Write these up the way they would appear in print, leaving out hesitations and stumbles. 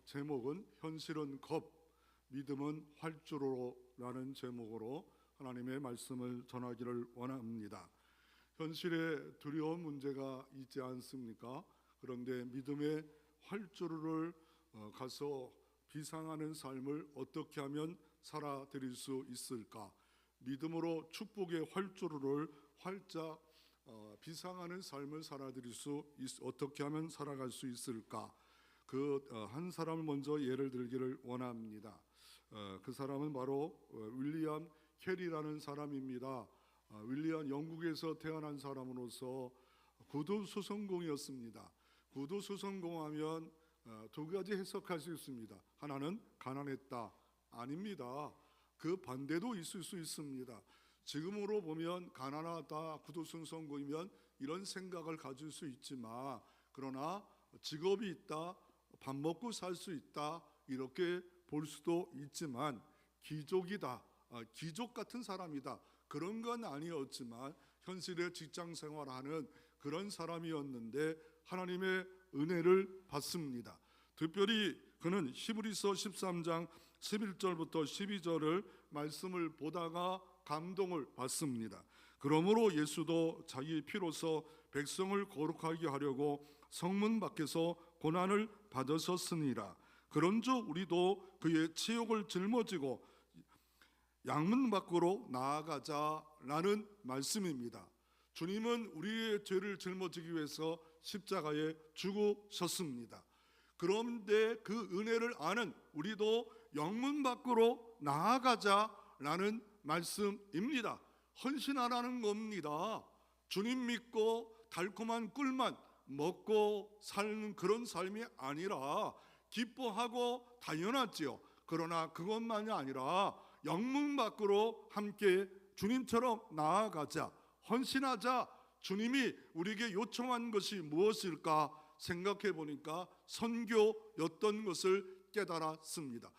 제목은 현실은 겁, 믿음은 활주로라는 제목으로 하나님의 말씀을 전하기를 원합니다. 현실에 두려운 문제가 있지 않습니까? 그런데 믿음의 활주로를 가서 비상하는 삶을 어떻게 하면 살아드릴 수 있을까? 믿음으로 축복의 활주로를 활짝 비상하는 삶을 살아드릴 수 어떻게 하면 살아갈 수 있을까? 한 사람을 먼저 예를 들기를 원합니다. 그 사람은 바로 윌리엄 캐리라는 사람입니다. 윌리엄 영국에서 태어난 사람으로서 구두수성공이었습니다. 구두수성공하면 두 가지 해석할 수 있습니다. 하나는 가난했다. 아닙니다. 그 반대도 있을 수 있습니다. 지금으로 보면 가난하다, 구두수성공이면 이런 생각을 가질 수 있지만, 그러나 직업이 있다, 밥 먹고 살 수 있다, 이렇게 볼 수도 있지만 귀족이다, 귀족 같은 사람이다, 그런 건 아니었지만 현실의 직장 생활하는 그런 사람이었는데 하나님의 은혜를 받습니다. 특별히 그는 히브리서 13장 11절부터 12절을 말씀을 보다가 감동을 받습니다. 그러므로 예수도 자기 피로서 백성을 거룩하게 하려고 성문 밖에서 고난을 받으셨으니라. 그런즉 우리도 그의 치욕을 짊어지고 양문 밖으로 나아가자라는 말씀입니다. 주님은 우리의 죄를 짊어지기 위해서 십자가에 죽으셨습니다. 그런데 그 은혜를 아는 우리도 영문 밖으로 나아가자라는 말씀입니다. 헌신하라는 겁니다. 주님 믿고 달콤한 꿀만 먹고 사는 그런 삶이 아니라 기뻐하고 당연하지요. 그러나 그것만이 아니라 영문 밖으로 함께 주님처럼 나아가자, 헌신하자. 주님이 우리에게 요청한 것이 무엇일까 생각해 보니까 선교였던 것을 깨달았습니다.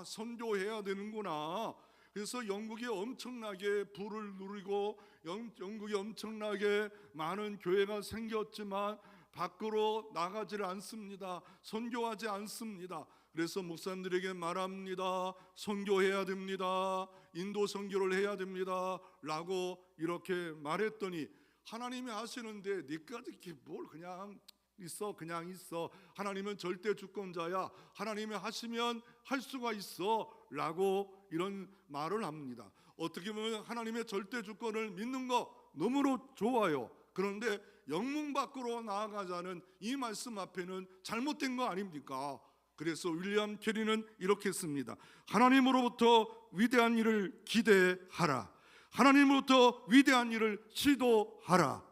선교해야 되는구나. 그래서 영국이 엄청나게 부를 누리고 영국이 엄청나게 많은 교회가 생겼지만 밖으로 나가지를 않습니다. 선교하지 않습니다. 그래서 목사님들에게 말합니다. 선교해야 됩니다. 인도 선교를 해야 됩니다 라고 이렇게 말했더니, 하나님이 하시는데 니까지 이렇게 뭘 그냥 있어. 하나님은 절대 주권자야. 하나님이 하시면 할 수가 있어 라고 이런 말을 합니다. 어떻게 보면 하나님의 절대 주권을 믿는 거 너무나 좋아요. 그런데 영문 밖으로 나아가자는 이 말씀 앞에는 잘못된 거 아닙니까? 그래서 윌리엄 캐리는 이렇게 씁니다. 하나님으로부터 위대한 일을 기대하라. 하나님으로부터 위대한 일을 시도하라.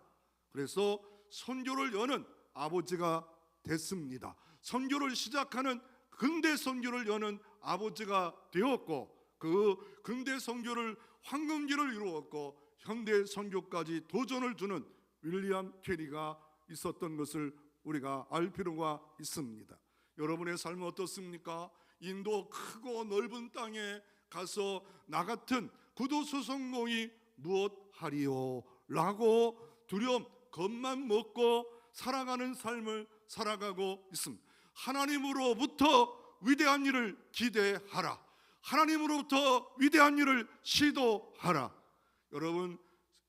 그래서 선교를 여는 아버지가 됐습니다. 선교를 시작하는 근대 선교를 여는 아버지가 되었고, 그 근대 선교를 황금기를 이루었고 현대 선교까지 도전을 주는 윌리엄 캐리가 있었던 것을 우리가 알 필요가 있습니다. 여러분의 삶은 어떻습니까? 인도 크고 넓은 땅에 가서 나 같은 구두수성공이 무엇하리요? 라고 두려움, 겁만 먹고 살아가는 삶을 살아가고 있습니다. 하나님으로부터 위대한 일을 기대하라. 하나님으로부터 위대한 일을 시도하라. 여러분,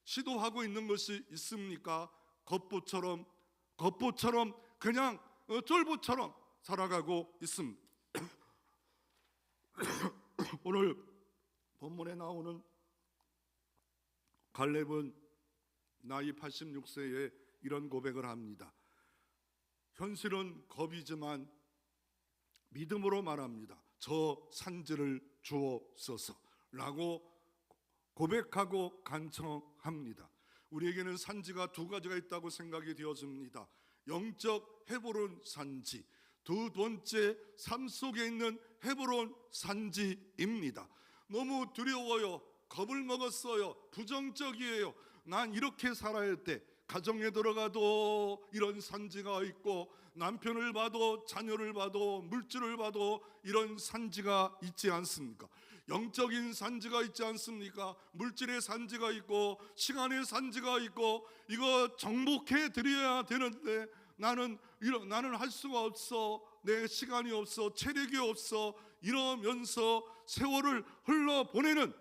시도하고 있는 것이 있습니까? 겉보처럼 그냥 쫄보처럼 살아가고 있습니다. 오늘 본문에 나오는 갈렙은 나이 86세에 이런 고백을 합니다. 현실은 겁이지만 믿음으로 말합니다. 저 산지를 주옵소서 라고 고백하고 간청합니다. 우리에게는 산지가 두 가지가 있다고 생각이 되어집니다. 영적 헤브론 산지, 두 번째 삶 속에 있는 헤브론 산지입니다. 너무 두려워요. 겁을 먹었어요. 부정적이에요. 난 이렇게 살아야 돼. 가정에 들어가도 이런 산지가 있고, 남편을 봐도 자녀를 봐도 물질을 봐도 이런 산지가 있지 않습니까? 영적인 산지가 있지 않습니까? 물질의 산지가 있고 시간의 산지가 있고, 이거 정복해 드려야 되는데 나는 할 수가 없어. 내 시간이 없어, 체력이 없어 이러면서 세월을 흘러보내는,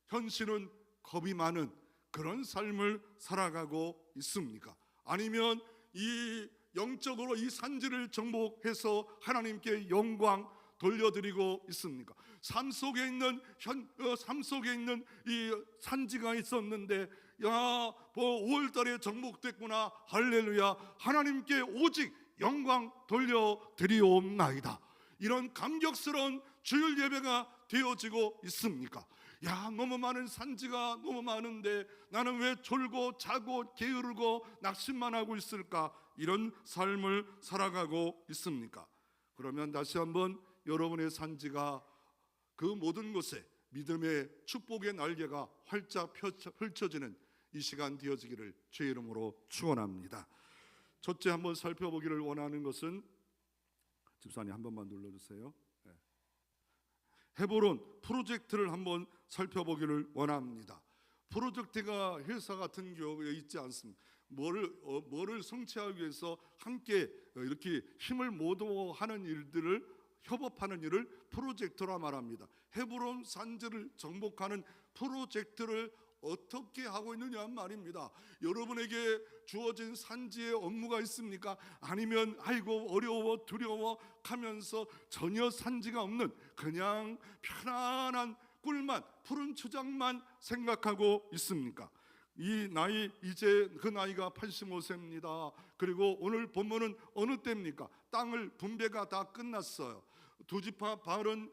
현실은 겁이 많은 그런 삶을 살아가고 있습니까? 아니면 이 영적으로 이 산지를 정복해서 하나님께 영광 돌려드리고 있습니까? 삶 속에 있는 이 산지가 있었는데, 야, 5월달에 정복됐구나, 할렐루야, 하나님께 오직 영광 돌려드리옵나이다, 이런 감격스러운 주일 예배가 되어지고 있습니까? 야, 너무 많은 산지가 너무 많은데 나는 왜 졸고 자고 게으르고 낙심만 하고 있을까? 이런 삶을 살아가고 있습니까? 그러면 다시 한번 여러분의 산지가 그 모든 곳에 믿음의 축복의 날개가 활짝 펼쳐지는 이 시간 되어지기를 주의 이름으로 축원합니다. 첫째 한번 살펴보기를 원하는 것은, 집사님 한 번만 눌러주세요. 헤브론 프로젝트를 한번 살펴보기를 원합니다. 프로젝트가 회사 같은 경우에 있지 않습니다. 뭐를 성취하기 위해서 함께 이렇게 힘을 모두하는 일들을, 협업하는 일을 프로젝트라 말합니다. 헤브론 산지를 정복하는 프로젝트를 어떻게 하고 있느냐 말입니다. 여러분에게 주어진 산지의 업무가 있습니까? 아니면 아이고 어려워 두려워 하면서 전혀 산지가 없는 그냥 편안한 꿀만, 푸른 초장만 생각하고 있습니까? 이 나이, 이제 그 나이가 85세입니다. 그리고 오늘 본문은 어느 때입니까? 땅을 분배가 다 끝났어요. 두 지파 반은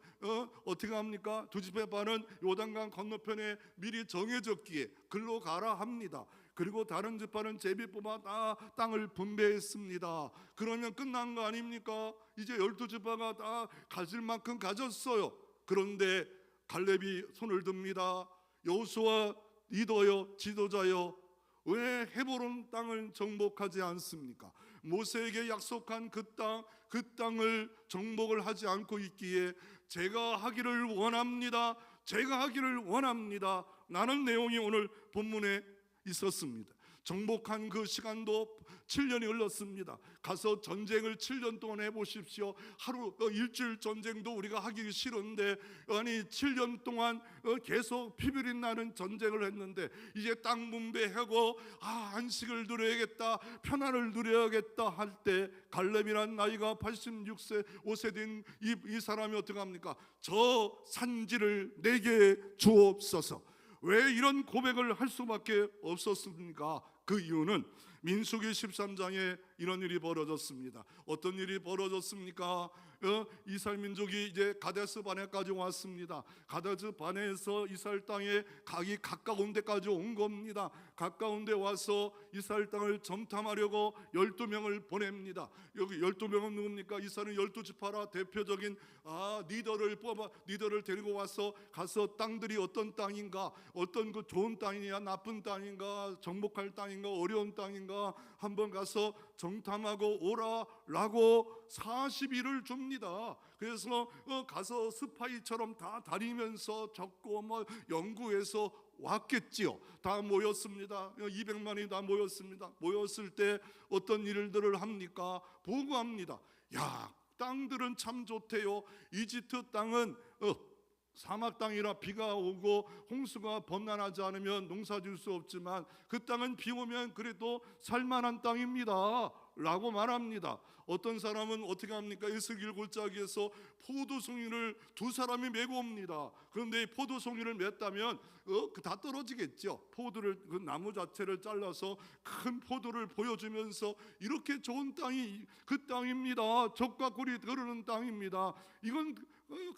어떻게 합니까? 두 지파 반은 요단강 건너편에 미리 정해졌기에 글로 가라 합니다. 그리고 다른 지파는 제비 뽑아 다 땅을 분배했습니다. 그러면 끝난 거 아닙니까? 이제 12지파가 다 가질 만큼 가졌어요. 그런데 갈렙이 손을 듭니다. 여호수아 리더여, 지도자여, 왜 헤브론 땅을 정복하지 않습니까? 모세에게 약속한 그 땅을 정복을 하지 않고 있기에 제가 하기를 원합니다. 제가 하기를 원합니다. 라는 내용이 오늘 본문에 있었습니다. 정복한 그 시간도 7년이 흘렀습니다. 가서 전쟁을 7년 동안 해보십시오. 일주일 전쟁도 우리가 하기 싫은데, 아니 7년 동안 계속 피비린 나는 전쟁을 했는데, 이제 땅 분배하고 안식을 누려야겠다, 편안을 누려야겠다 할 때, 갈렙이란 나이가 86세 5세 된 이 사람이 어떻게 합니까? 저 산지를 내게 주옵소서. 왜 이런 고백을 할 수밖에 없었습니까? 그 이유는 민수기 13장에 이런 일이 벌어졌습니다. 어떤 일이 벌어졌습니까? 이스라엘 민족이 이제 가데스 바네까지 왔습니다. 가데스 바네에서 이스라엘 땅에 가기 가까운 데까지 온 겁니다. 가까운 데 와서 이스라엘 땅을 점탐하려고 12명을 보냅니다. 여기 12명은 누굽니까? 이스라엘은 12지파라 대표적인 리더를 데리고 와서 가서 땅들이 어떤 땅인가, 어떤 그 좋은 땅이냐, 나쁜 땅인가, 정복할 땅인가, 어려운 땅인가 한번 가서 정탐하고 오라라고 40일을 줍니다. 그래서 가서 스파이처럼 다 다니면서 적고 연구해서 왔겠지요. 다 모였습니다. 200만이 다 모였습니다. 모였을 때 어떤 일들을 합니까? 보고합니다. 야, 땅들은 참 좋대요. 이집트 땅은 사막 땅이라 비가 오고 홍수가 범람하지 않으면 농사 지을 수 없지만 그 땅은 비 오면 그래도 살만한 땅입니다 라고 말합니다. 어떤 사람은 어떻게 합니까? 에스겔 골짜기에서 포도송이를 두 사람이 메고 옵니다. 그런데 이 포도송이를 맸다면 다 떨어지겠죠. 그 나무 자체를 잘라서 큰 포도를 보여주면서 이렇게 좋은 땅이 그 땅입니다. 젖과 꿀이 흐르는 땅입니다. 이건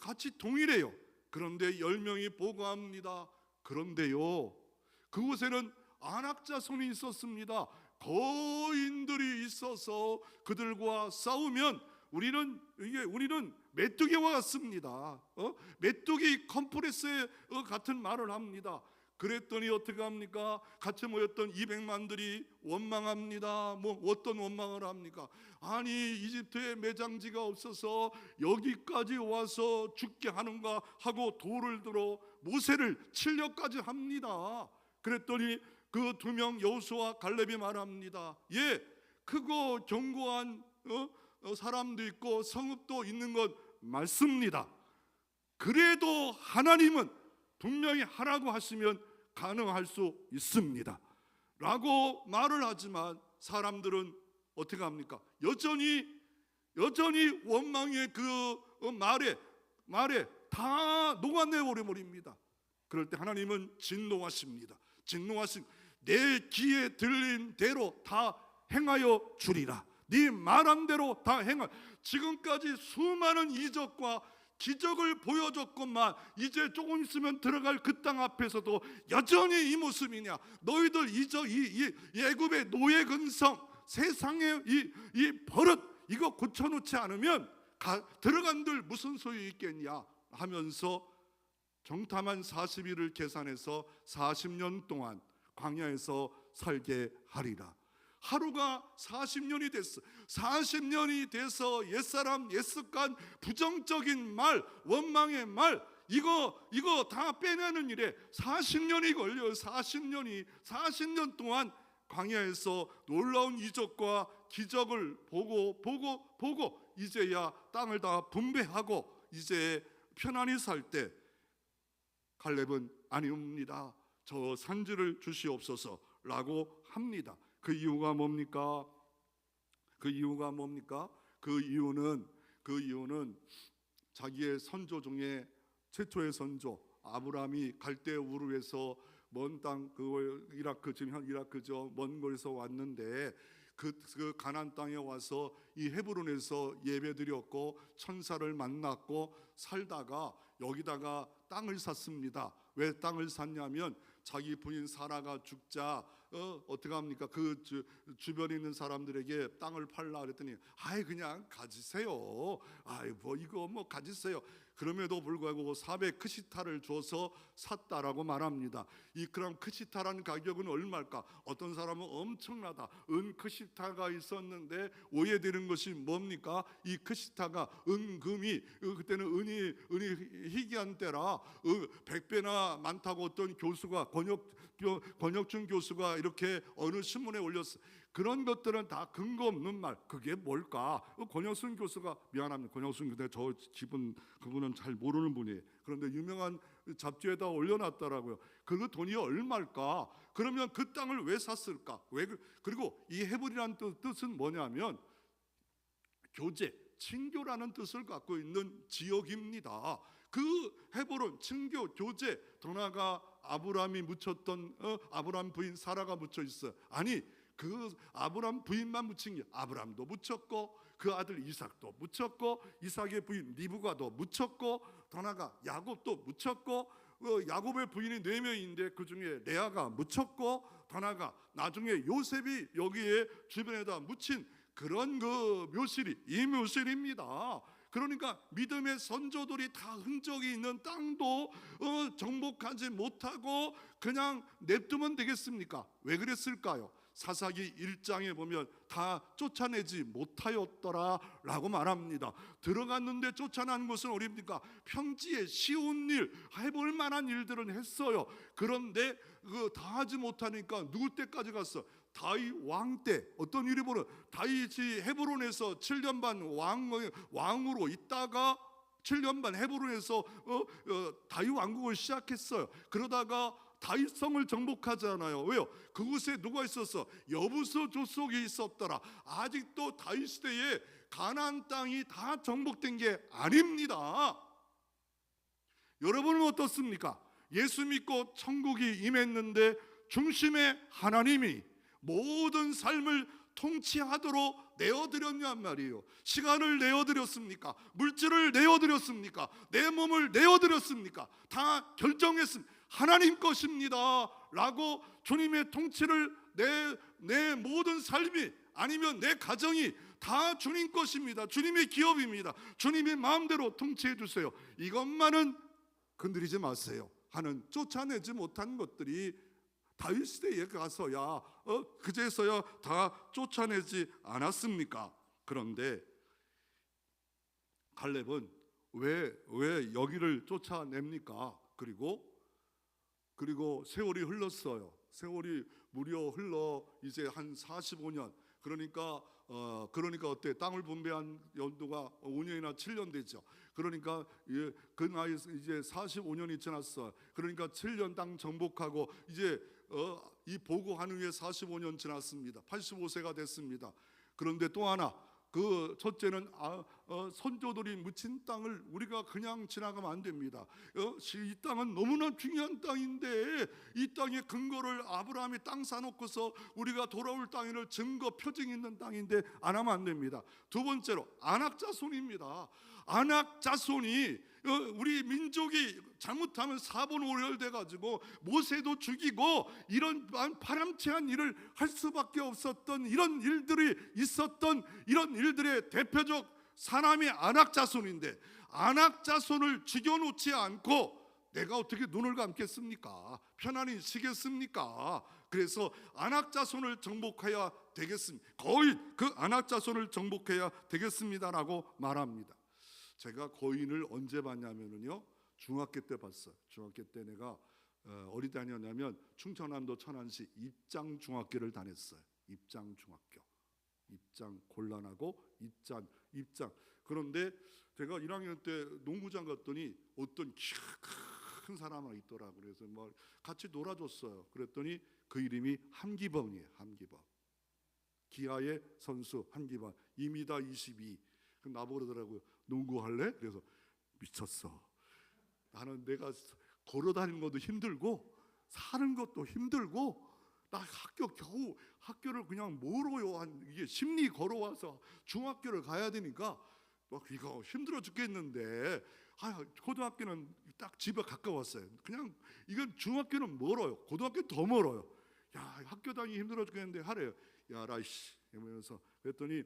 같이 동일해요. 그런데 10명이 보고합니다. 그런데요, 그곳에는 안악자손이 있었습니다. 거인들이 있어서 그들과 싸우면 우리는 메뚜기와 같습니다. 메뚜기 컴프레스 같은 말을 합니다. 그랬더니 어떻게 합니까? 같이 모였던 200만들이 원망합니다. 어떤 원망을 합니까? 아니 이집트에 매장지가 없어서 여기까지 와서 죽게 하는가 하고 돌을 들어 모세를 치려까지 합니다. 그랬더니 그 2명 여호수아 갈렙이 말합니다. 크고 견고한 사람도 있고 성읍도 있는 것 맞습니다. 그래도 하나님은 분명히 하라고 하시면 가능할 수 있습니다 라고 말을 하지만 사람들은 어떻게 합니까? 여전히 원망의 그 말에 다 녹아내버려 버립니다. 그럴 때 하나님은 진노하십니다. 내 귀에 들린 대로 다 행하여 주리라. 네 말한 대로 다 행하. 지금까지 수많은 이적과 기적을 보여줬건만 이제 조금 있으면 들어갈 그 땅 앞에서도 여전히 이 모습이냐? 너희들 이 애굽의 노예 근성, 세상의 이 버릇 이거 고쳐놓지 않으면 들어간들 무슨 소용이 있겠냐 하면서 정탐한 40일을 계산해서 40년 동안 광야에서 살게 하리라. 하루가 40년이 됐어. 40년이 돼서 옛사람 옛습관 부정적인 말, 원망의 말 이거 다 빼내는 일에 40년이 걸려요. 40년 동안 광야에서 놀라운 이적과 기적을 보고 이제야 땅을 다 분배하고 이제 편안히 살 때 갈렙은 아니옵니다. 저 산지를 주시옵소서라고 합니다. 그 이유가 뭡니까? 그 이유는 자기의 선조 중에 최초의 선조 아브라함이 갈대 우르에서 먼 땅 그걸 지금 이라크죠. 먼 곳에서 왔는데 그 가나안 땅에 와서 이 헤브론에서 예배드렸고 천사를 만났고 살다가 여기다가 땅을 샀습니다. 왜 땅을 샀냐면 자기 부인 사라가 죽자 어떻게 합니까? 그 주변에 있는 사람들에게 땅을 팔라 그랬더니 아이 그냥 가지세요. 아이 뭐 이거 뭐 가지세요. 그럼에도 불구하고 400 크시타를 줘서 샀다라고 말합니다. 그럼 크시타라는 가격은 얼마일까? 어떤 사람은 엄청나다. 은 크시타가 있었는데 오해되는 것이 뭡니까? 이 크시타가 은금이 그때는 은이 희귀한 때라 100배나 많다고 어떤 교수가 권혁준 교수가 이렇게 어느 신문에 올렸어. 그런 것들은 다 근거 없는 말. 그게 뭘까? 권혁순 교수가 미안합니다. 권혁순 교수 저 그분은 잘 모르는 분이에요. 그런데 유명한 잡지에다 올려놨더라고요. 그 돈이 얼마일까? 그러면 그 땅을 왜 샀을까? 그리고 이 헤브리라는 뜻은 뭐냐면 교제, 친교라는 뜻을 갖고 있는 지역입니다. 그 헤브론 친교, 교제, 더 나아가 아브라함이 묻혔던 아브라함 부인 사라가 묻혀 있어. 아니 그 아브라함 부인만 묻힌 게 아브라함도 묻혔고 그 아들 이삭도 묻혔고 이삭의 부인 리브가도 묻혔고 더 나아가 야곱도 묻혔고 야곱의 부인이 4명인데 그 중에 레아가 묻혔고 더 나아가 나중에 요셉이 여기에 주변에다 묻힌 그런 그 묘실이 이 묘실입니다. 그러니까 믿음의 선조들이 다 흔적이 있는 땅도 정복하지 못하고 그냥 냅두면 되겠습니까? 왜 그랬을까요? 사사기 1장에 보면 다 쫓아내지 못하였더라 라고 말합니다. 들어갔는데 쫓아난 것은 어디입니까? 평지에 쉬운 일, 해볼 만한 일들은 했어요. 그런데 다 하지 못하니까 누구 때까지 갔어? 다윗 왕 때. 어떤 일이 벌어? 다윗이 헤브론에서 7년 반 왕으로 있다가 7년 반 헤브론에서 다윗 왕국을 시작했어요. 그러다가 다윗성을 정복하잖아요. 왜요? 그곳에 누가 있었어? 여부서 족속이 있었더라. 아직도 다윗 시대에 가나안 땅이 다 정복된 게 아닙니다. 여러분은 어떻습니까? 예수 믿고 천국이 임했는데 중심에 하나님이 모든 삶을 통치하도록 내어드렸냔 말이에요. 시간을 내어드렸습니까? 물질을 내어드렸습니까? 내 몸을 내어드렸습니까? 다 결정했습니다. 하나님 것입니다 라고 주님의 통치를 내 모든 삶이 아니면 내 가정이 다 주님 것입니다. 주님의 기업입니다. 주님의 마음대로 통치해 주세요. 이것만은 건드리지 마세요 하는 쫓아내지 못한 것들이 다윗 시대에 가서야 그제서야 다 쫓아내지 않았습니까? 그런데 갈렙은 왜 여기를 쫓아냅니까? 그리고 세월이 흘렀어요. 세월이 무려 흘러 이제 한 45년. 그러니까 그러니까 어때? 땅을 분배한 연도가 5년이나 7년 되죠. 그러니까 그 나이 이제 45년이 지났어. 그러니까 7년 땅 정복하고 이제 이 보고한 후에 45년 지났습니다. 85세가 됐습니다. 그런데 또 하나, 그 첫째는 선조들이 묻힌 땅을 우리가 그냥 지나가면 안 됩니다. 이 땅은 너무나 중요한 땅인데 이 땅의 근거를 아브라함이 땅 사놓고서 우리가 돌아올 땅을 증거 표징 있는 땅인데 안 하면 안 됩니다. 두 번째로 안악자손입니다. 안악자손이 우리 민족이 잘못하면 사본오열돼 가지고 모세도 죽이고 이런 파람치한 일을 할 수밖에 없었던 이런 일들이 있었던 이런 일들의 대표적 사람이 안악자손인데 안악자손을 죽여놓지 않고 내가 어떻게 눈을 감겠습니까? 편안히 쉬겠습니까? 그래서 안악자손을 정복해야 되겠습니다. 거의 그 안악자손을 정복해야 되겠습니다라고 말합니다. 제가 거인을 언제 봤냐면요, 중학교 때 봤어요. 중학교 때 내가 어디 다녔냐면 충청남도 천안시 입장중학교를 다녔어요. 입장중학교. 입장 곤란하고 입장. 그런데 제가 1학년 때 농구장 갔더니 어떤 키가 큰 사람 하나 있더라고요. 그래서 뭐 같이 놀아줬어요. 그랬더니 그 이름이 함기범이에요. 함기범. 기아의 선수 함기범. 2m 22. 나보고 그러더라고요. 농구할래? 그래서 미쳤어. 나는 내가 걸어다니는 것도 힘들고 사는 것도 힘들고 나 학교를 그냥 멀어요. 이게 심리 걸어와서 중학교를 가야 되니까 막 이거 힘들어 죽겠는데 고등학교는 딱 집에 가까웠어요. 그냥 이건 중학교는 멀어요. 고등학교 더 멀어요. 야, 학교 다니기 힘들어 죽겠는데 하래요. 야 라이씨 이러면서 그랬더니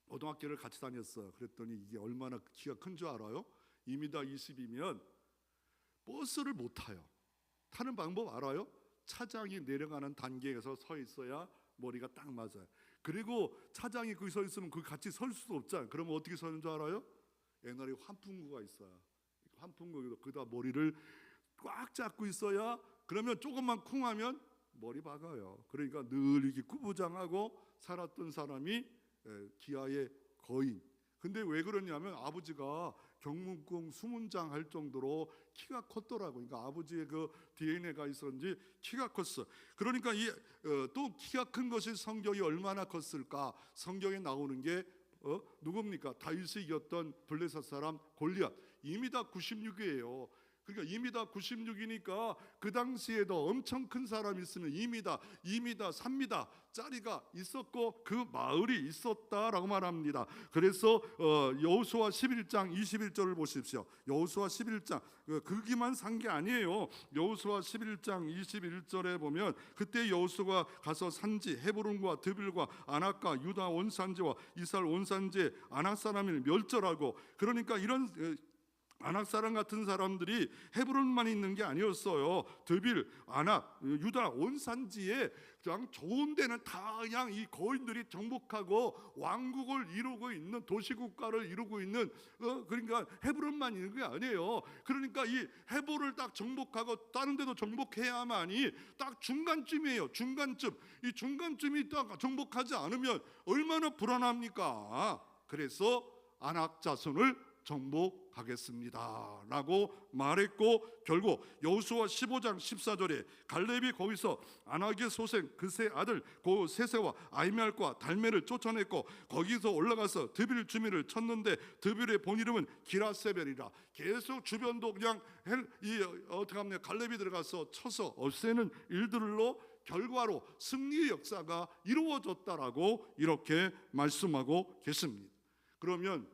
고등학교를 같이 다녔어요. 그랬더니 이게 얼마나 키가 큰 줄 알아요? 2m 20이면 버스를 못 타요. 타는 방법 알아요? 차장이 내려가는 단계에서 서 있어야 머리가 딱 맞아요. 그리고 차장이 거기 서 있으면 그 같이 설 수도 없잖아요. 그러면 어떻게 서는 줄 알아요? 옛날에 환풍구가 있어요. 환풍구에도 그다 머리를 꽉 잡고 있어야, 그러면 조금만 쿵하면 머리 박아요. 그러니까 늘 이렇게 구부장하고 살았던 사람이 기아의 거인. 근데 왜 그러냐면 아버지가 경문궁 수문장 할 정도로 키가 컸더라고요. 그러니까 아버지의 그 DNA가 있었는지 키가 컸어. 그러니까 또 키가 큰 것이 성경이 얼마나 컸을까? 성경에 나오는 게 누굽니까? 다윗이 이겼던 블레셋 사람 골리앗 2m 96이에요. 그러니까 2m 96이니까 그 당시에도 엄청 큰 사람이 있으면 2m, 3m 짜리가 있었고 그 마을이 있었다라고 말합니다. 그래서 여호수아 11장 21절을 보십시오. 여호수아 11장 그기만 산 게 아니에요. 여호수아 11장 21절에 보면 그때 여호수아가 가서 산지 헤브론과 드빌과 아낙과 유다 온 산지와 이스라엘 온 산지에 아낙 사람을 멸절하고, 그러니까 이런 아낙 사람 같은 사람들이 헤브론만 있는 게 아니었어요. 드빌, 아낙, 유다 온 산지에 그냥 좋은 데는 다 그냥 이 거인들이 정복하고 왕국을 이루고 있는, 도시국가를 이루고 있는 그러니까 헤브론만 있는 게 아니에요. 그러니까 이 헤브론을 딱 정복하고 다른 데도 정복해야만이 딱 중간쯤이에요. 중간쯤. 이 중간쯤이 딱 정복하지 않으면 얼마나 불안합니까? 그래서 아낙 자손을 정복하겠습니다 라고 말했고, 결국 여호수아 15장 14절에 갈렙이 거기서 아낙의 소생 그세 아들 고 세세와 아히멜과 달메를 쫓아냈고 거기서 올라가서 드빌 주민을 쳤는데 드빌의 본 이름은 기라세벨이라. 계속 주변도 그냥 어떻게 하면 갈렙이 들어가서 쳐서 없애는 일들로 결과로 승리의 역사가 이루어졌다라고 이렇게 말씀하고 계십니다. 그러면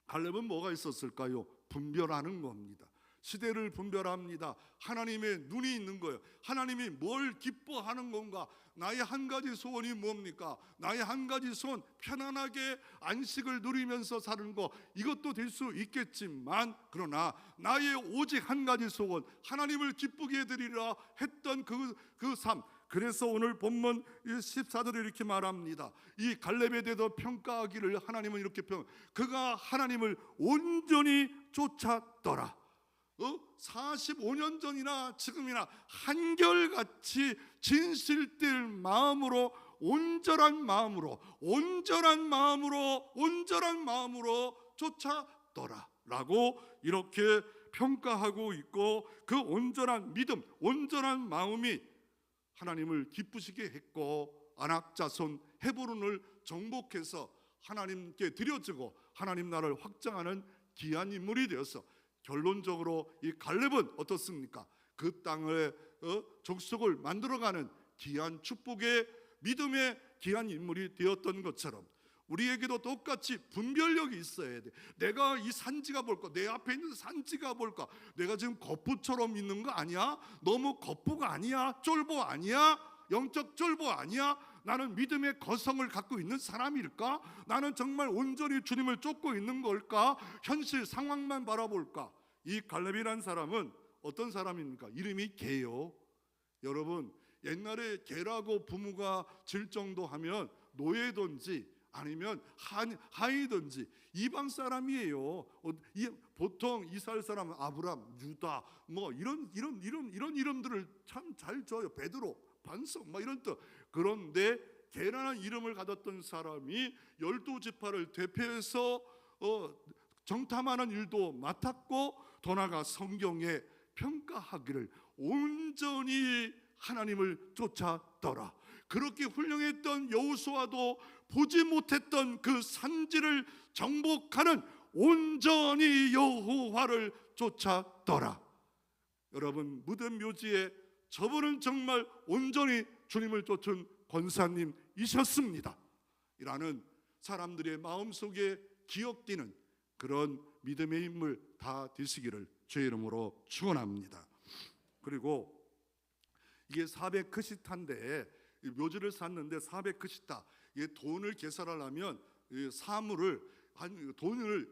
갈렙은 뭐가 있었을까요? 분별하는 겁니다. 시대를 분별합니다. 하나님의 눈이 있는 거예요. 하나님이 뭘 기뻐하는 건가? 나의 한 가지 소원이 뭡니까? 나의 한 가지 소원, 편안하게 안식을 누리면서 사는 거, 이것도 될 수 있겠지만, 그러나 나의 오직 한 가지 소원, 하나님을 기쁘게 해드리라 했던 그 삶. 그래서 오늘 본문 14절에 이렇게 말합니다. 이 갈렙에 대해서 평가하기를 하나님은 이렇게 그가 하나님을 온전히 쫓았더라. 45년 전이나 지금이나 한결같이 진실될 마음으로 온전한 마음으로 쫓아더라라고 이렇게 평가하고 있고, 그 온전한 믿음, 온전한 마음이 하나님을 기쁘시게 했고 아낙 자손 헤브론을 정복해서 하나님께 드려지고 하나님 나라를 확장하는 귀한 인물이 되어서, 결론적으로 이 갈렙은 어떻습니까? 그 땅의 족속을 만들어가는 귀한 축복의 믿음의 귀한 인물이 되었던 것처럼 우리에게도 똑같이 분별력이 있어야 돼. 내가 이 산지가 볼까? 내 앞에 있는 산지가 볼까? 내가 지금 거푸처럼 있는 거 아니야? 너무 거푸가 아니야? 쫄보 아니야? 영적 쫄보 아니야? 나는 믿음의 거성을 갖고 있는 사람일까? 나는 정말 온전히 주님을 쫓고 있는 걸까? 현실 상황만 바라볼까? 이 갈렙이라는 사람은 어떤 사람입니까? 이름이 게요. 여러분, 옛날에 게라고 부모가 질 정도 하면 노예든지 아니면 하이든지 이방 사람이에요. 보통 이스라엘 사람은 아브람, 유다 뭐 이런 이름들을 참 잘 줘요. 베드로, 반석 뭐 이런 뜻. 그런데 게라는 이름을 가졌던 사람이 12지파를 대표해서 정탐하는 일도 맡았고, 더 나아가 성경에 평가하기를 온전히 하나님을 쫓았더라. 그렇게 훌륭했던 여호수아도 보지 못했던 그 산지를 정복하는 온전히 여호와를 쫓았더라. 여러분, 무덤 묘지에 저분은 정말 온전히 주님을 쫓은 권사님이셨습니다. 이라는 사람들의 마음속에 기억되는 그런 믿음의 인물 다 되시기를 주의 이름으로 축원합니다. 그리고 이게 400크시타인데 묘지를 샀는데 400크시타, 이게 돈을 계산하려면 사물을 돈을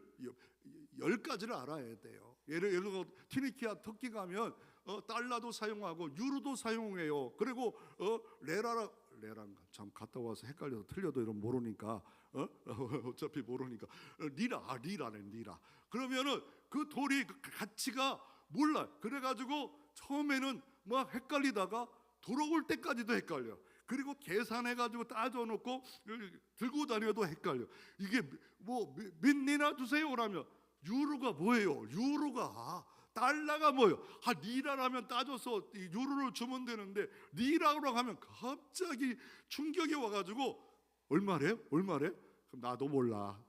10가지를 알아야 돼요. 예를 들어 티니키아 터키 가면 달러도 사용하고 유로도 사용해요. 그리고 레란가 참 갔다 와서 헷갈려서 틀려도 이런 모르니까 어차피 모르니까 리라네. 그러면은 그 돈이 가치가 몰라. 그래가지고 처음에는 막 헷갈리다가 돌아올 때까지도 헷갈려. 그리고 계산해가지고 따져놓고 들고 다녀도 헷갈려. 이게 뭐 몇 리나 주세요 그러면 유로가 뭐예요? 유로가 달러가 뭐예요? 리라라면 따져서 유로를 주면 되는데 리라고 하면 갑자기 충격이 와가지고 얼마래? 그럼 나도 몰라.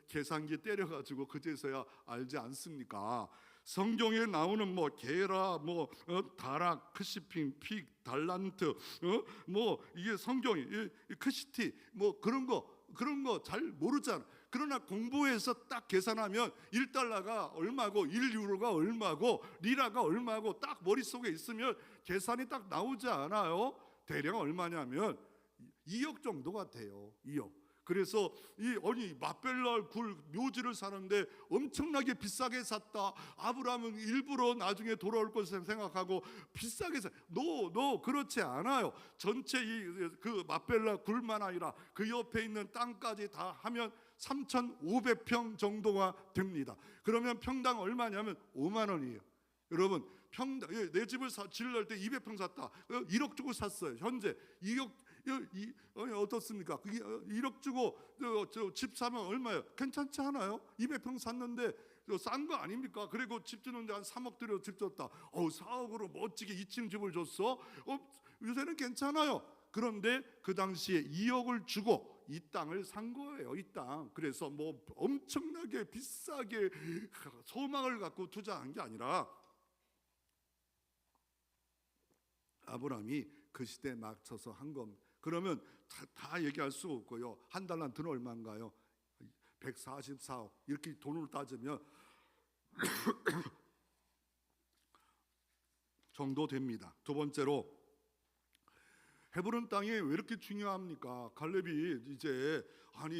계산기 때려가지고 그제서야 알지 않습니까? 성경에 나오는 뭐 게라, 뭐 다락, 크시핑, 픽, 달란트, 뭐 이게 성경이 크시티, 뭐 그런 거 잘 모르잖아. 그러나 공부해서 딱 계산하면 1달러가 얼마고 1유로가 얼마고 리라가 얼마고 딱 머릿속에 있으면 계산이 딱 나오지 않아요? 대략 얼마냐면 2억 정도가 돼요. 2억. 그래서 이 마벨라 굴 묘지를 사는데 엄청나게 비싸게 샀다. 아브라함은 일부러 나중에 돌아올 것을 생각하고 비싸게 사. 노 그렇지 않아요. 전체 그 마벨라 굴만 아니라 그 옆에 있는 땅까지 다 하면 3,500평 정도가 됩니다. 그러면 평당 얼마냐면 5만 원이에요. 여러분, 평당 내 집을 지을 때 200평 샀다. 1억 주고 샀어요. 현재 2억 어떻습니까? 1억 주고 집 사면 얼마예요? 괜찮지 않아요? 200평 샀는데 싼 거 아닙니까? 그리고 집 주는데 한 3억 들여 집 줬다. 4억으로 멋지게 2층 집을 줬어. 요새는 괜찮아요. 그런데 그 당시에 2억을 주고 이 땅을 산 거예요. 이 땅. 그래서 뭐 엄청나게 비싸게 소망을 갖고 투자한 게 아니라 아브라함이 그 시대에 맞춰서 한 겁니다. 그러면 다 얘기할 수 없고요. 한 달란트는 얼마인가요? 144억. 이렇게 돈으로 따지면 정도 됩니다. 두 번째로, 헤브론 땅이 왜 이렇게 중요합니까? 갈렙이 이제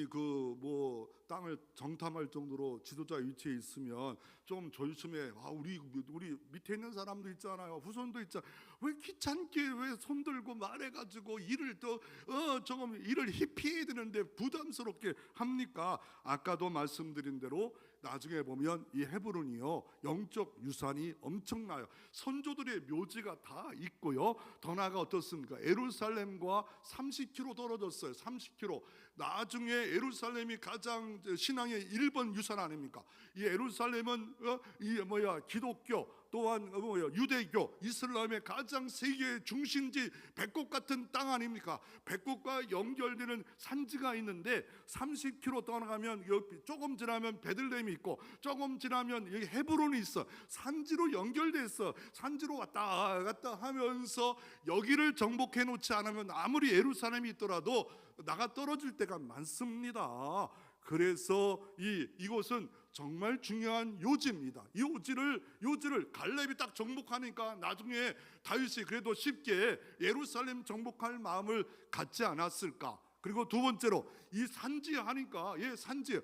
그 뭐 땅을 정탐할 정도로 지도자 위치에 있으면 좀 조심해. 우리 밑에 있는 사람도 있잖아요. 후손도 있잖아. 왜 귀찮게 왜 손들고 말해가지고 일을 또 조금 일을 희피해야 되는데 부담스럽게 합니까? 아까도 말씀드린 대로 나중에 보면 이 헤브론이요 영적 유산이 엄청나요. 선조들의 묘지가 다 있고요. 더 나아가 어떻습니까? 예루살렘과 30km 떨어졌어요. 30km. 나중에 예루살렘이 가장 신앙의 1번 유산 아닙니까? 이 예루살렘은 기독교 또한 유대교, 이슬람의 가장 세계의 중심지 백곡 같은 땅 아닙니까? 백곡과 연결되는 산지가 있는데 30km 떠나가면 조금 지나면 베들레헴이 있고 조금 지나면 여기 헤브론이 있어. 산지로 연결돼 있어. 산지로 왔다 갔다 하면서 여기를 정복해 놓지 않으면 아무리 예루살렘이 있더라도 나가 떨어질 때가 많습니다. 그래서 이곳은 정말 중요한 요지입니다. 이 요지를 갈렙이 딱 정복하니까 나중에 다윗이 그래도 쉽게 예루살렘 정복할 마음을 갖지 않았을까? 그리고 두 번째로 이 산지 하니까 산지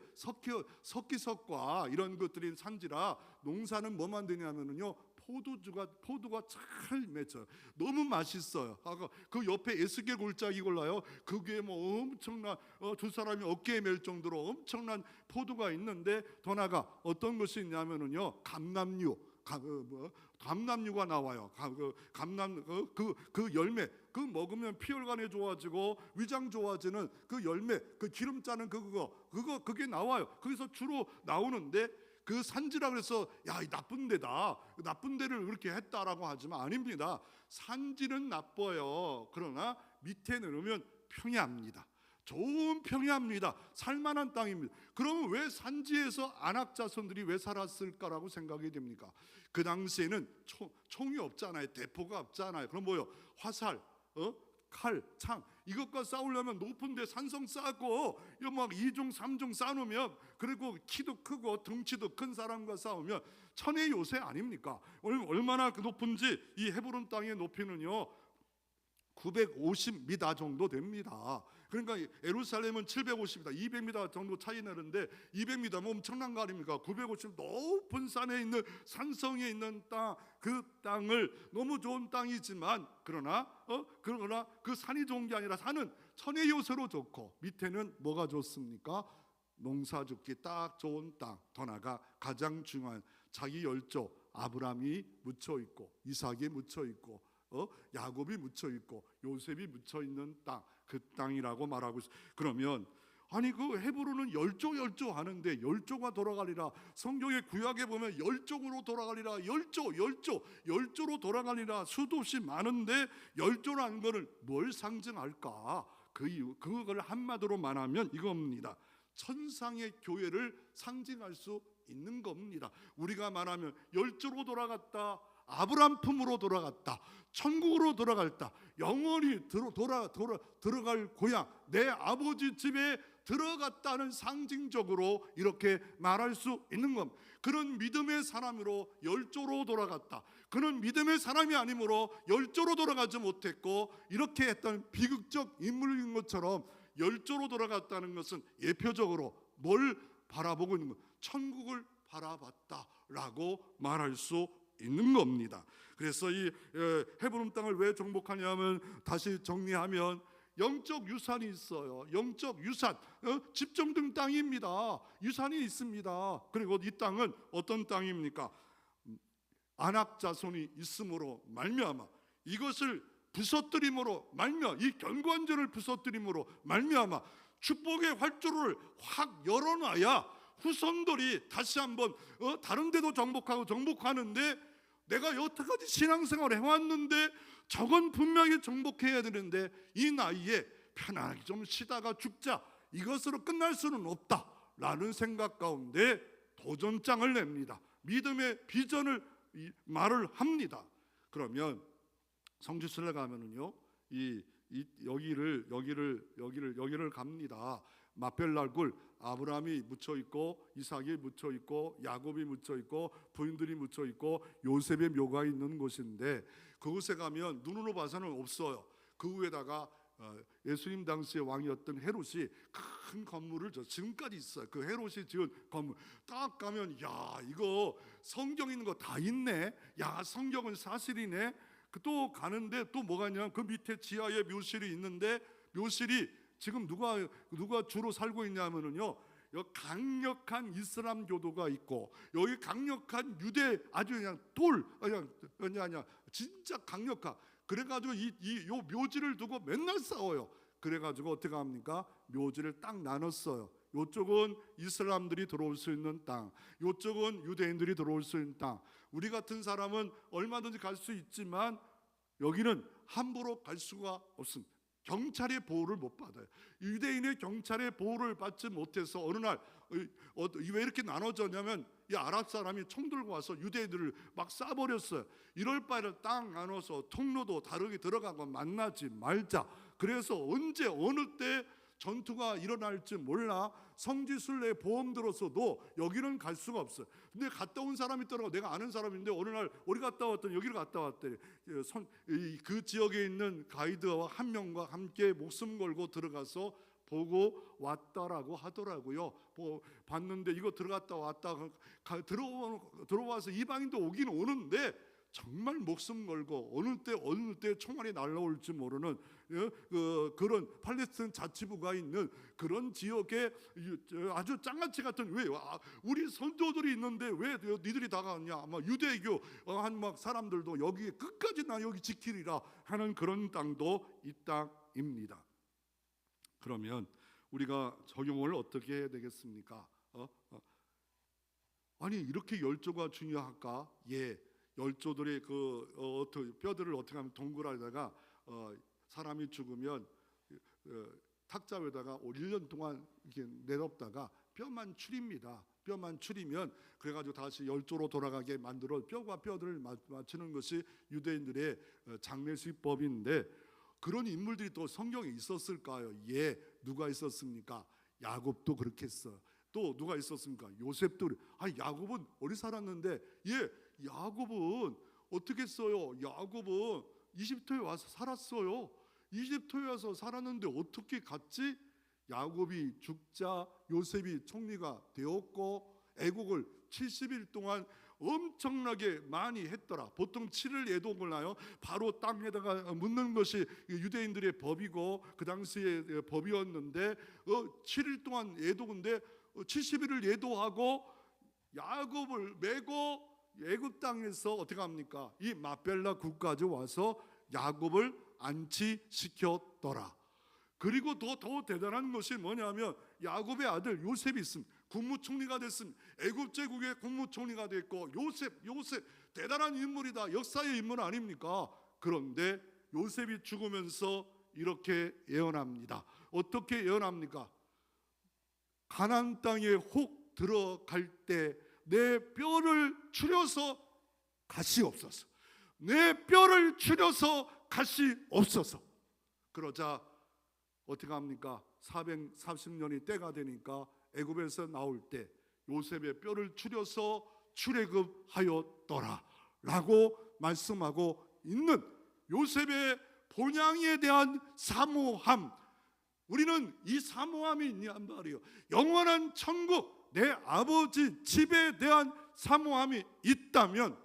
석기석과 이런 것들이 산지라 농사는 뭐만 되냐면요 포도가 잘 맺혀요. 너무 맛있어요. 그 옆에 에스겔 골짜기 골라요. 그게 뭐 엄청난 두 사람이 어깨에 멜 정도로 엄청난 포도가 있는데 더 나아가 어떤 것이 있냐면요 감남류가 나와요. 그 열매 그 먹으면 피혈관에 좋아지고 위장 좋아지는 그 열매 그 기름 짜는 그게 나와요. 거기서 주로 나오는데 그 산지라 그래서 이 나쁜 데다 나쁜 데를 그렇게 했다라고 하지만 아닙니다. 산지는 나빠요. 그러나 밑에 내려오면 평야입니다. 좋은 평야입니다. 살만한 땅입니다. 그러면 왜 산지에서 안악 자손들이 왜 살았을까라고 생각이 됩니까? 그 당시에는 총이 없잖아요. 대포가 없잖아요. 그럼 뭐요? 화살, 칼, 창 이것과 싸우려면 높은데 산성 쌓고 막 2중 3중 쌓으면 그리고 키도 크고 덩치도 큰 사람과 싸우면 천의 요새 아닙니까? 얼마나 높은지 이 헤브론 땅의 높이는요 950m 정도 됩니다. 그러니까 예루살렘은 750m, 200m 정도 차이 나는데 200m면 엄청난 거 아닙니까? 950 높은 산에 있는 산성에 있는 땅, 그 땅을 너무 좋은 땅이지만 그러나 그 산이 좋은 게 아니라 산은 천의 요새로 좋고 밑에는 뭐가 좋습니까? 농사 짓기 딱 좋은 땅. 더 나아가 가장 중요한 자기 열조 아브라함이 묻혀 있고 이삭이 묻혀 있고 야곱이 묻혀 있고 요셉이 묻혀 있는 땅, 그 땅이라고 말하고 있어요. 그러면 아니 그 헤브론은 열조 하는데 열조가 돌아가리라. 성경의 구약에 보면 열족으로 돌아가리라. 열조로 돌아가리라. 수도 없이 많은데 열조라는 것을 뭘 상징할까? 그걸 한마디로 말하면 이겁니다. 천상의 교회를 상징할 수 있는 겁니다. 우리가 말하면 열조로 돌아갔다, 아브람 품으로 돌아갔다, 천국으로 돌아갔다, 영원히 들어갈 고향, 내 아버지 집에 들어갔다는 상징적으로 이렇게 말할 수 있는 겁니다. 그런 믿음의 사람으로 열조로 돌아갔다. 그는 믿음의 사람이 아니므로 열조로 돌아가지 못했고 이렇게 했던 비극적 인물인 것처럼 열조로 돌아갔다는 것은 예표적으로 뭘 바라보고 있는 것, 천국을 바라봤다라고 말할 수 있는 겁니다. 그래서 이 헤브론 땅을 왜 정복하냐면 다시 정리하면 영적 유산이 있어요. 영적 유산, 집정등 땅입니다. 유산이 있습니다. 그리고 이 땅은 어떤 땅입니까? 안악 자손이 있음으로 말미암아 이것을 부서뜨림으로 말미암아 이 경관전을 부서뜨림으로 말미암아 축복의 활주로를 확 열어놔야 후손들이 다시 한번 다른 데도 정복하는데 내가 여태까지 신앙생활을 해왔는데 저건 분명히 정복해야 되는데 이 나이에 편안하게 좀 쉬다가 죽자, 이것으로 끝날 수는 없다라는 생각 가운데 도전장을 냅니다. 믿음의 비전을 말을 합니다. 그러면 성지순례 가면은요 여기를 갑니다. 마펠랄굴 아브라함이 묻혀 있고 이삭이 묻혀 있고 야곱이 묻혀 있고 부인들이 묻혀 있고 요셉의 묘가 있는 곳인데 그곳에 가면 눈으로 봐서는 없어요. 그 위에다가 예수님 당시의 왕이었던 헤롯이 큰 건물을 지금까지 있어요. 그 헤롯이 지은 건물 딱 가면 야 이거 성경 있는 거 다 있네. 야 성경은 사실이네. 또 가는데 또 뭐가 있냐면 그 밑에 지하에 묘실이 있는데 묘실이 지금 누가 주로 살고 있냐면은요 여기 강력한 이슬람 교도가 있고 여기 강력한 유대 아주 그냥 그냥 진짜 강력한. 그래가지고 요 묘지를 두고 맨날 싸워요. 그래가지고 어떻게 합니까? 묘지를 딱 나눴어요. 요쪽은 이슬람들이 들어올 수 있는 땅, 요쪽은 유대인들이 들어올 수 있는 땅. 우리 같은 사람은 얼마든지 갈 수 있지만 여기는 함부로 갈 수가 없습니다. 경찰의 보호를 못 받아요. 유대인의 경찰의 보호를 받지 못해서 어느 날 왜 이렇게 나눠졌냐면 이 아랍 사람이 총 들고 와서 유대인들을 막 쏴버렸어요. 이럴 바를 딱 나눠서 통로도 다르게 들어가고 만나지 말자. 그래서 언제 어느 때 전투가 일어날지 몰라. 성지순례 보험 들어서도 여기는 갈 수가 없어요. 근데 갔다 온 사람이 있더라고. 내가 아는 사람인데 어느 날 우리 갔다 왔더니 여기를 갔다 왔대. 그 지역에 있는 가이드와 한 명과 함께 목숨 걸고 들어가서 보고 왔다라고 하더라고요. 봤는데 이거 들어갔다 왔다 들어와서 이방인도 오긴 오는데 정말 목숨 걸고 어느 때 총알이 날라올지 모르는 그런 팔레스타인 자치부가 있는 그런 지역에 아주 짱아찌 같은, 왜 우리 선조들이 있는데 왜 니들이 다가왔냐, 아마 유대교 한 막 사람들도 여기 끝까지 나 여기 지키리라 하는 그런 땅도 이 땅입니다. 그러면 우리가 적용을 어떻게 해야 되겠습니까? 아니 이렇게 열조가 중요할까? 예. 열조들의 뼈들을 어떻게 하면 동굴에다가 사람이 죽으면 탁자 위에다가 1년 동안 이렇게 내덮다가 뼈만 추립니다. 뼈만 추리면 그래가지고 다시 열조로 돌아가게 만들어 뼈와 뼈들을 맞추는 것이 유대인들의 장례식법인데, 그런 인물들이 또 성경에 있었을까요? 예. 누가 있었습니까? 야곱도 그렇게 했어요. 또 누가 있었습니까? 요셉도. 야곱은 오래 살았는데, 야곱은 어떻게 했어요? 야곱은 이집트에 와서 살았어요. 이집트에 와서 살았는데 어떻게 갔지? 야곱이 죽자 요셉이 총리가 되었고 애국을 70일 동안 엄청나게 많이 했더라. 보통 7일 애독을 나요. 바로 땅에다가 묻는 것이 유대인들의 법이고 그 당시의 법이었는데 7일 동안 애독인데 70일을 예도하고 야곱을 메고 애굽 땅에서 어떻게 합니까? 이 마벨라 굴까지 와서 야곱을 안치시켰더라. 그리고 더 대단한 것이 뭐냐면 야곱의 아들 요셉이 있습니다. 국무총리가 됐습니다. 애굽 제국의 국무총리가 됐고 요셉 대단한 인물이다. 역사의 인물 아닙니까? 그런데 요셉이 죽으면서 이렇게 예언합니다. 어떻게 예언합니까? 가나안 땅에 혹 들어갈 때 내 뼈를 추려서 가시옵소서. 내 뼈를 추려서 가시옵소서. 그러자 어떻게 합니까? 430년이 때가 되니까 애굽에서 나올 때 요셉의 뼈를 추려서 출애굽하였더라 라고 말씀하고 있는 요셉의 본향에 대한 사모함, 우리는 이 사모함이 있냔 말이에요. 영원한 천국, 내 아버지 집에 대한 사모함이 있다면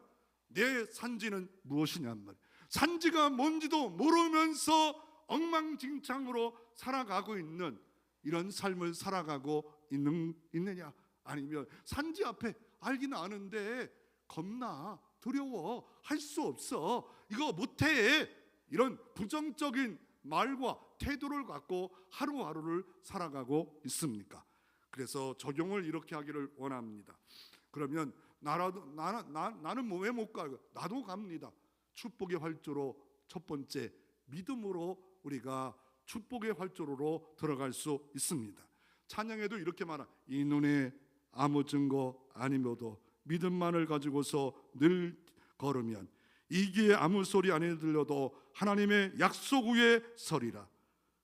내 산지는 무엇이냔 말이에요. 산지가 뭔지도 모르면서 엉망진창으로 살아가고 있는 이런 삶을 살아가고 있느냐, 아니면 산지 앞에 알긴 아는데 겁나 두려워, 할 수 없어, 이거 못해, 이런 부정적인 말과 태도를 갖고 하루하루를 살아가고 있습니까? 그래서 적용을 이렇게 하기를 원합니다. 그러면 나는 왜 못 가요? 나도 갑니다. 축복의 활주로, 첫 번째 믿음으로 우리가 축복의 활주로로 들어갈 수 있습니다. 찬양에도 이렇게 말하, 이 눈에 아무 증거 아니며도 믿음만을 가지고서 늘 걸으면 이 귀에 아무 소리 안 들려도 하나님의 약속 위에 서리라.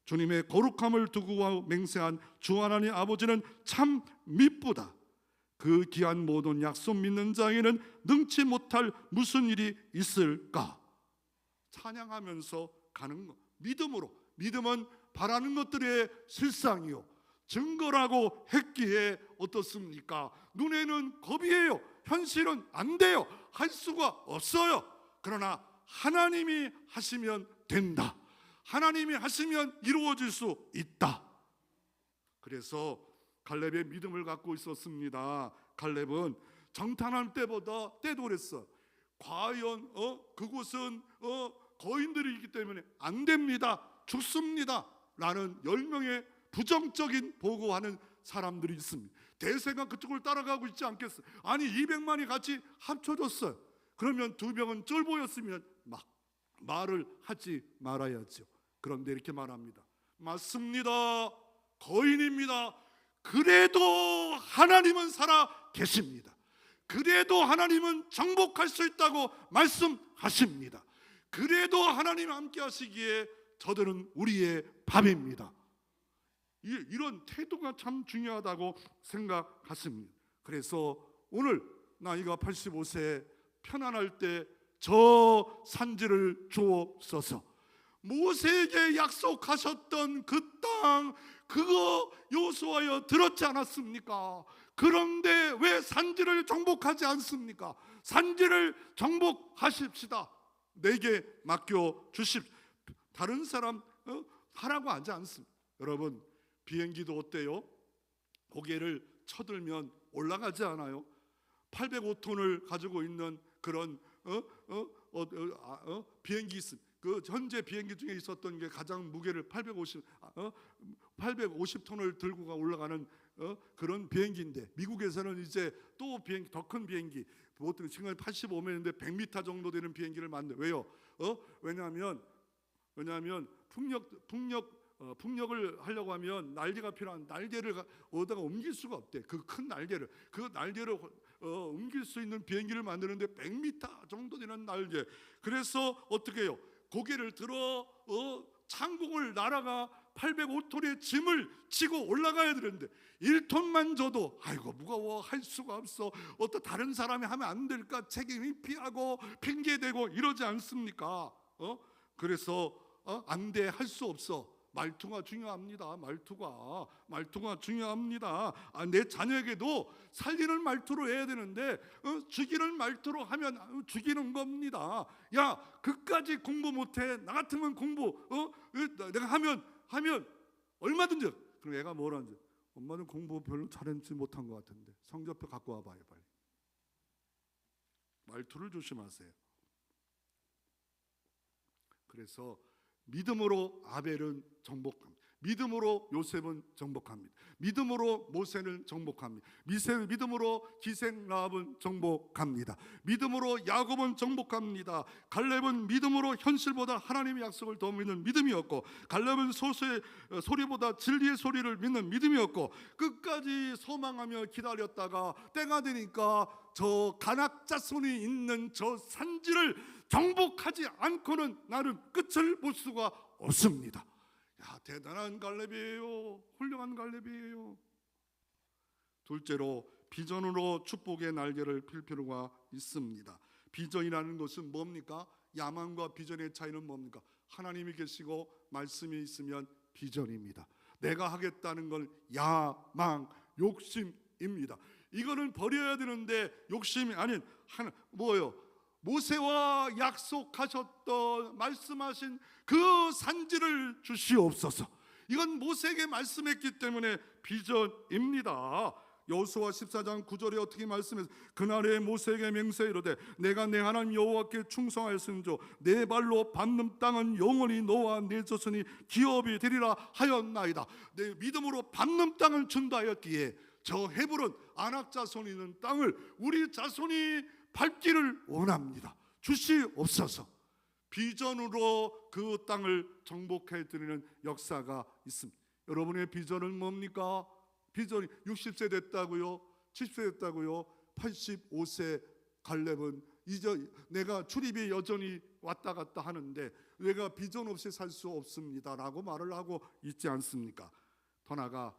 주님의 거룩함을 두고 맹세한 주 하나님 아버지는 참 미쁘다. 그 귀한 모든 약속 믿는 자에게는 능치 못할 무슨 일이 있을까? 찬양하면서 가는 것, 믿음으로. 믿음은 바라는 것들의 실상이요 증거라고 했기에 어떻습니까? 눈에는 겁이에요. 현실은 안 돼요. 할 수가 없어요. 그러나 하나님이 하시면 된다. 하나님이 하시면 이루어질 수 있다. 그래서 갈렙의 믿음을 갖고 있었습니다. 갈렙은 정탐할 때보다 때도 그랬어. 과연 그곳은 거인들이 있기 때문에 안 됩니다, 죽습니다 라는 10명의 부정적인 보고하는 사람들이 있습니다. 대세가 그쪽을 따라가고 있지 않겠어? 아니 200만이 같이 합쳐졌어요. 그러면 2명은 쫄보였으면 막 말을 하지 말아야죠. 그런데 이렇게 말합니다. 맞습니다, 거인입니다. 그래도 하나님은 살아 계십니다. 그래도 하나님은 정복할 수 있다고 말씀하십니다. 그래도 하나님 함께 하시기에 저들은 우리의 밥입니다. 이런 태도가 참 중요하다고 생각했습니다. 그래서 오늘 나이가 85세 편안할 때 저 산지를 주옵소서. 모세에게 약속하셨던 그 땅, 그거 여호수아여 들었지 않았습니까? 그런데 왜 산지를 정복하지 않습니까? 산지를 정복하십시다. 내게 맡겨 주십시오. 다른 사람 하라고 하지 않습니다. 여러분, 비행기도 어때요? 고개를 쳐들면 올라가지 않아요? 805톤을 가지고 있는 그런 비행기 있습니다. 그 현재 비행기 중에 있었던 게 가장 무게를 850톤을 들고 올라가는 그런 비행기인데, 미국에서는 이제 또 비행기, 더 큰 비행기, 보통 지금 85m인데 100m 정도 되는 비행기를 만들. 왜요? 왜냐하면 풍력을 하려고 하면 날개가 필요한, 날개를 어디다가 옮길 수가 없대. 그 큰 날개를, 그 날개를 옮길 수 있는 비행기를 만드는데 100m 정도 되는 날개. 그래서 어떻게 해요? 고개를 들어 창공을 날아가 805톤의 짐을 지고 올라가야 되는데 1톤만 줘도 아이고 무거워, 할 수가 없어, 어떤 다른 사람이 하면 안 될까 책임이 피하고 핑계대고 이러지 않습니까? 그래서 안 돼, 할 수 없어. 말투가 중요합니다. 말투가 중요합니다. 내 자녀에게도 살리는 말투로 해야 되는데 죽이는 말투로 하면 죽이는 겁니다. 야, 그까지 공부 못해? 나 같으면 공부 내가 하면 얼마든지. 그럼 애가 뭐라는지, 엄마는 공부 별로 잘했지 못한 것 같은데 성적표 갖고 와봐요 빨리. 말투를 조심하세요. 그래서 믿음으로 아벨은 정복합니다. 믿음으로 요셉은 정복합니다. 믿음으로 모세는 정복합니다. 믿음으로 기생 라합은 정복합니다. 믿음으로 야곱은 정복합니다. 갈렙은 믿음으로 현실보다 하나님의 약속을 더 믿는 믿음이었고, 갈렙은 소수의 소리보다 진리의 소리를 믿는 믿음이었고, 끝까지 소망하며 기다렸다가 때가 되니까 저 가낙 자손이 있는 저 산지를 정복하지 않고는 나는 끝을 볼 수가 없습니다. 야, 대단한 갈렙이에요. 훌륭한 갈렙이에요. 둘째로, 비전으로 축복의 날개를 펼 필요가 있습니다. 비전이라는 것은 뭡니까? 야망과 비전의 차이는 뭡니까? 하나님이 계시고 말씀이 있으면 비전입니다. 내가 하겠다는 건 야망, 욕심입니다. 이거는 버려야 되는데 욕심이 아닌 뭐예요? 모세와 약속하셨던, 말씀하신 그 산지를 주시옵소서. 이건 모세에게 말씀했기 때문에 비전입니다. 여호수아 14장 9절에 어떻게 말씀해서, 그날에 모세에게 맹세하여 이르되 내가 내 하나님 여호와께 충성하였은즉 내 발로 밟는 땅은 영원히 너와 내 자손이 기업이 되리라 하였나이다. 내 믿음으로 밟는 땅을 준다 하였기에 저 헤브론 아낙 자손이 있는 땅을 우리 자손이 밟기를 원합니다. 주시옵소서. 비전으로 그 땅을 정복해 드리는 역사가 있습니다. 여러분의 비전은 뭡니까? 비전이 60세 됐다고요? 70세 됐다고요? 85세 갈렙은 이제 내가 출입이 여전히 왔다 갔다 하는데 내가 비전 없이 살 수 없습니다 라고 말을 하고 있지 않습니까? 더 나아가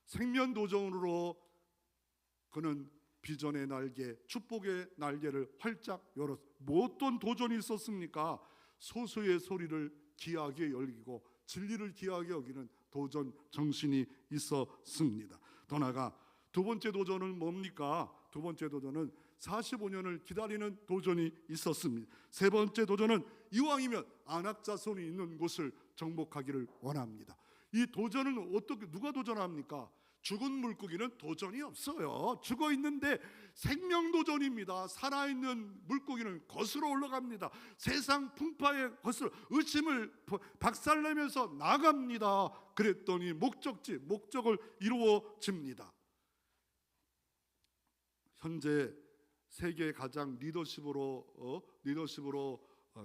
생면도전으로 그는 비전의 날개, 축복의 날개를 활짝 열었. 뭐 어떤 도전이 있었습니까? 소수의 소리를 귀하게 여기고 진리를 귀하게 여기는 도전 정신이 있었습니다. 더 나아가 두 번째 도전은 뭡니까? 두 번째 도전은 45년을 기다리는 도전이 있었습니다. 세 번째 도전은 이왕이면 아낙 자손이 있는 곳을 정복하기를 원합니다. 이 도전은 어떻게, 누가 도전합니까? 죽은 물고기는 도전이 없어요. 죽어 있는데 생명 도전입니다. 살아있는 물고기는 거슬러 올라갑니다. 세상 풍파에 거슬러 의심을 박살내면서 나갑니다. 그랬더니 목적을 이루어집니다. 현재 세계 가장 리더십으로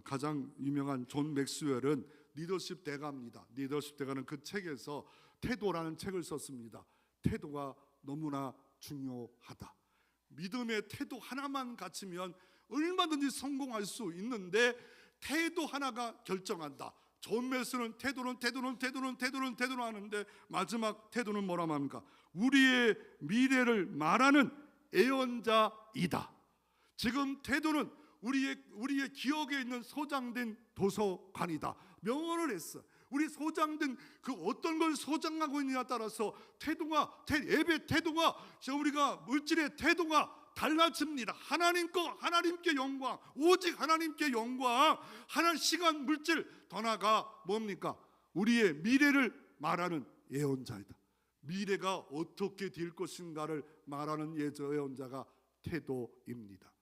가장 유명한 존 맥스웰은 리더십 대가입니다. 리더십 대가는 그 책에서 태도라는 책을 썼습니다. 태도가 너무나 중요하다. 믿음의 태도 하나만 갖추면 얼마든지 성공할 수 있는데 태도 하나가 결정한다. 존 맥스웰은 태도는 하는데 마지막 태도는 뭐라 합니까? 우리의 미래를 말하는 예언자이다. 지금 태도는 우리의 기억에 있는 소장된 도서관이다. 명언을 했어. 우리 소장된 그 어떤 걸 소장하고 있느냐에 따라서 예배 태도가, 우리가 물질의 태도가 달라집니다. 하나님께 영광, 오직 하나님께 영광. 하나님, 시간, 물질 더 나아가 뭡니까? 우리의 미래를 말하는 예언자이다. 미래가 어떻게 될 것인가를 말하는 예언자가 태도입니다.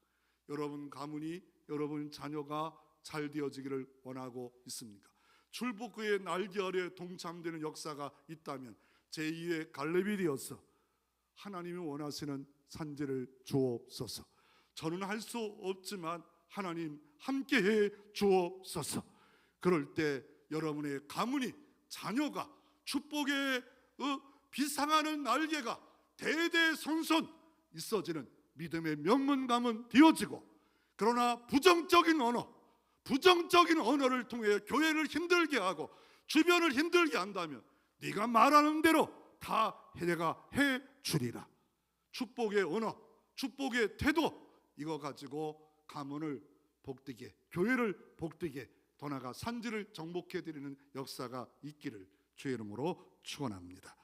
여러분 가문이, 여러분 자녀가 잘 되어지기를 원하고 있습니까? 출애굽의 날개 아래 동참되는 역사가 있다면 제2의 갈렙이 되어서 하나님이 원하시는 산지를 주옵소서. 저는 할 수 없지만 하나님 함께해 주옵소서. 그럴 때 여러분의 가문이, 자녀가 축복의 비상하는 날개가 대대손손 있어지는 믿음의 명문 가문 되어지고, 그러나 부정적인 언어를 통해 교회를 힘들게 하고 주변을 힘들게 한다면 네가 말하는 대로 다 내가 해주리라. 축복의 언어, 축복의 태도, 이거 가지고 가문을 복되게, 교회를 복되게, 더 나아가 산지를 정복해 드리는 역사가 있기를 주의 이름으로 축원합니다.